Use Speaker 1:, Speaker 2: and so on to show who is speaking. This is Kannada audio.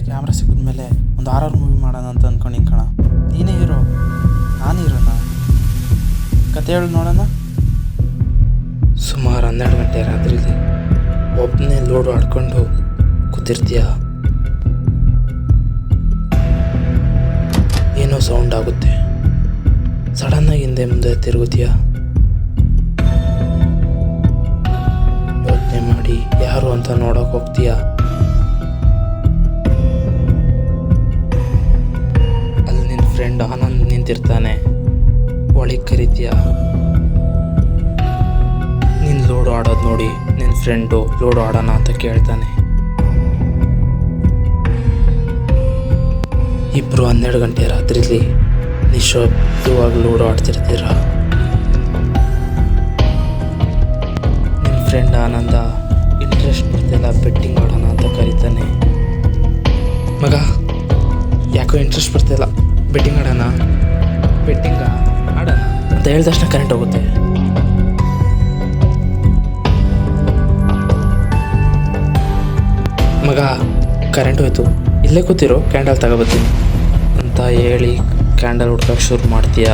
Speaker 1: ಕ್ಯಾಮ್ರಾ ಸಿಕ್ಕಿದ್ಮೇಲೆ ಒಂದು ಹಾರರ್ ಮೂವಿ ಮಾಡೋಣ ಅಂತ ಅಂದ್ಕೊಂಡಿನಿ ಕಣ. ನೀನೇ ಹೀರೋ, ನಾನು ಹೀರೋನ? ಕತೆ ಹೇಳಿ ನೋಡೋಣ.
Speaker 2: ಸುಮಾರು 12 ಗಂಟೆ ರಾತ್ರಿಲಿ ಒಬ್ಬನೇ ಲೋಡು ಆಡ್ಕೊಂಡು ಕೂತಿರ್ತೀಯ. ಏನೋ ಸೌಂಡ್ ಆಗುತ್ತೆ. ಸಡನ್ನಾಗಿ ಹಿಂದೆ ಮುಂದೆ ತಿರುಗುತ್ತೀಯ. ಯೋಚನೆ ಮಾಡಿ ಯಾರು ಅಂತ ನೋಡೋಕೆ ಹೋಗ್ತೀಯ. ಅಲ್ಲಿ ನಿನ್ನ ಫ್ರೆಂಡ್ ಆನಂದ್ ನಿಂತಿರ್ತಾನೆ. ಒಳಗೆ ಕರಿತೀಯ. ನೀನು ಲೋಡು ಆಡೋದು ನೋಡಿ ನಿನ್ನ ಫ್ರೆಂಡು ಲೋಡು ಆಡೋಣ ಅಂತ ಕೇಳ್ತಾನೆ. ಇಬ್ಬರು 12 ಗಂಟೆ ರಾತ್ರಿಲಿ ನಿಶಬ್ದವಾಗಿ ಲೋಡು ಆಡ್ತಿರ್ತೀರ. ನಿನ್ನ ಫ್ರೆಂಡ್ ಆನಂದ ಇಂಟ್ರೆಸ್ಟ್ ಬರ್ತಿಲ್ಲ, ಬೆಟ್ಟಿಂಗ್ ಆಡೋಣ ಅಂತ ಕರೀತಾನೆ. ಮಗ ಯಾಕೋ ಇಂಟ್ರೆಸ್ಟ್ ಬರ್ತಿಲ್ಲ, ಬೆಟ್ಟಿಂಗ್ ಆಡೋಣ ಅಂತ ಹೇಳಿದ ತಕ್ಷಣ ಕರೆಂಟ್ ಹೋಗುತ್ತೆ. ಮಗ ಕರೆಂಟ್ ಹೋಯ್ತು, ಇಲ್ಲೇ ಕೂತಿರೋ, ಕ್ಯಾಂಡಲ್ ತಗೋಬತ್ತೀನಿ ಅಂತ ಹೇಳಿ ಕ್ಯಾಂಡಲ್ ಹುಡ್ಕಕ್ಕೆ ಶುರು ಮಾಡ್ತೀಯ.